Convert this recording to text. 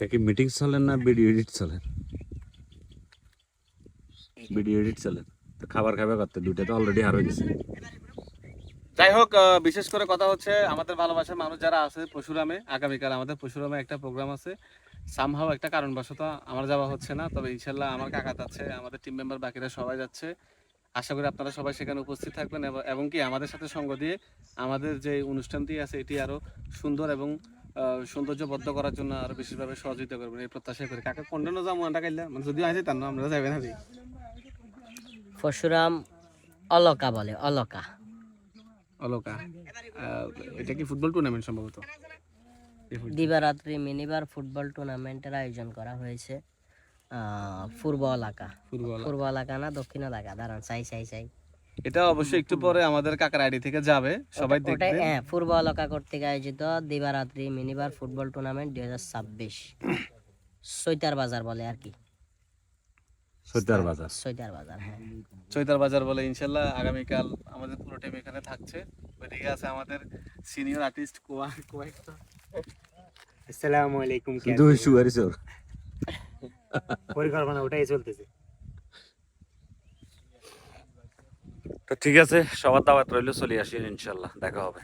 এটা কি মিটিং চলেন না ভিডিও এডিট চলেন? ভিডিও এডিট চলেন তো খাবার খাবে করতে দুইটা তো অলরেডি হার হয়ে গেছে। যাই হোক, বিশেষ করে কথা হচ্ছে আমাদের ভালোবাসার মানুষ যারা আছে পরশুরামে, আগামীকাল আমাদের পরশুরামে একটা প্রোগ্রাম আছে। সামহাও একটা কারণবশত আমার যাওয়া হচ্ছে না, তবে ইনশাল্লাহ আমার কাকা যাচ্ছে, আমাদের টিম মেম্বার বাকিরা সবাই যাচ্ছে। আশা করি আপনারা সবাই সেখানে উপস্থিত থাকবেন এবং কি আমাদের সাথে সঙ্গ দিয়ে আমাদের যে অনুষ্ঠানটি আছে এটি আরো সুন্দর এবং সৌন্দর্যবদ্ধ করার জন্য আরো বিশেষভাবে সহযোগিতা করবেন এই প্রত্যাশা করি। কাকা কন্ডানো যাবো আন্ডা কাইলা মানে যদিও আছে তার আমরা যাবেন আর পরশুরাম অলকা বলে, অলকা। অলকা, এটা কি ফুটবল টুর্নামেন্ট সম্ভবত? দিবারাত্রি মিনিবার ফুটবল টুর্নামেন্টের আয়োজন করা হয়েছে পূর্ব এলাকা, পূর্ব এলাকা না দক্ষিণ এলাকা, দাঁড়ান চাই চাই চাই এটা অবশ্যই একটু পরে আমাদের কাকার আইডি থেকে যাবে, সবাই দেখবে। হ্যাঁ, পূর্ব এলাকা কর্তৃক আয়োজিত দিবারাত্রি মিনিবার ফুটবল টুর্নামেন্ট 2026 সৈতার বাজার বলে আর কি, সৈতার বাজার। সৈতার বাজার, হ্যাঁ চৈতার বাজার বলে। ইনশাল্লাহ আগামীকাল আমাদের পুরো টিম এখানে থাকছে। ওইদিকে আছে আমাদের সিনিয়র আর্টিস্ট কোয়েক্টা। আসসালামু আলাইকুম। দুই সুয়ারি চোর পরিকল্পনা ওটাই চলতেছে। তো ঠিক আছে, সবার দাওয়াত রইল, চলে আসি ইনশাল্লাহ, দেখা হবে।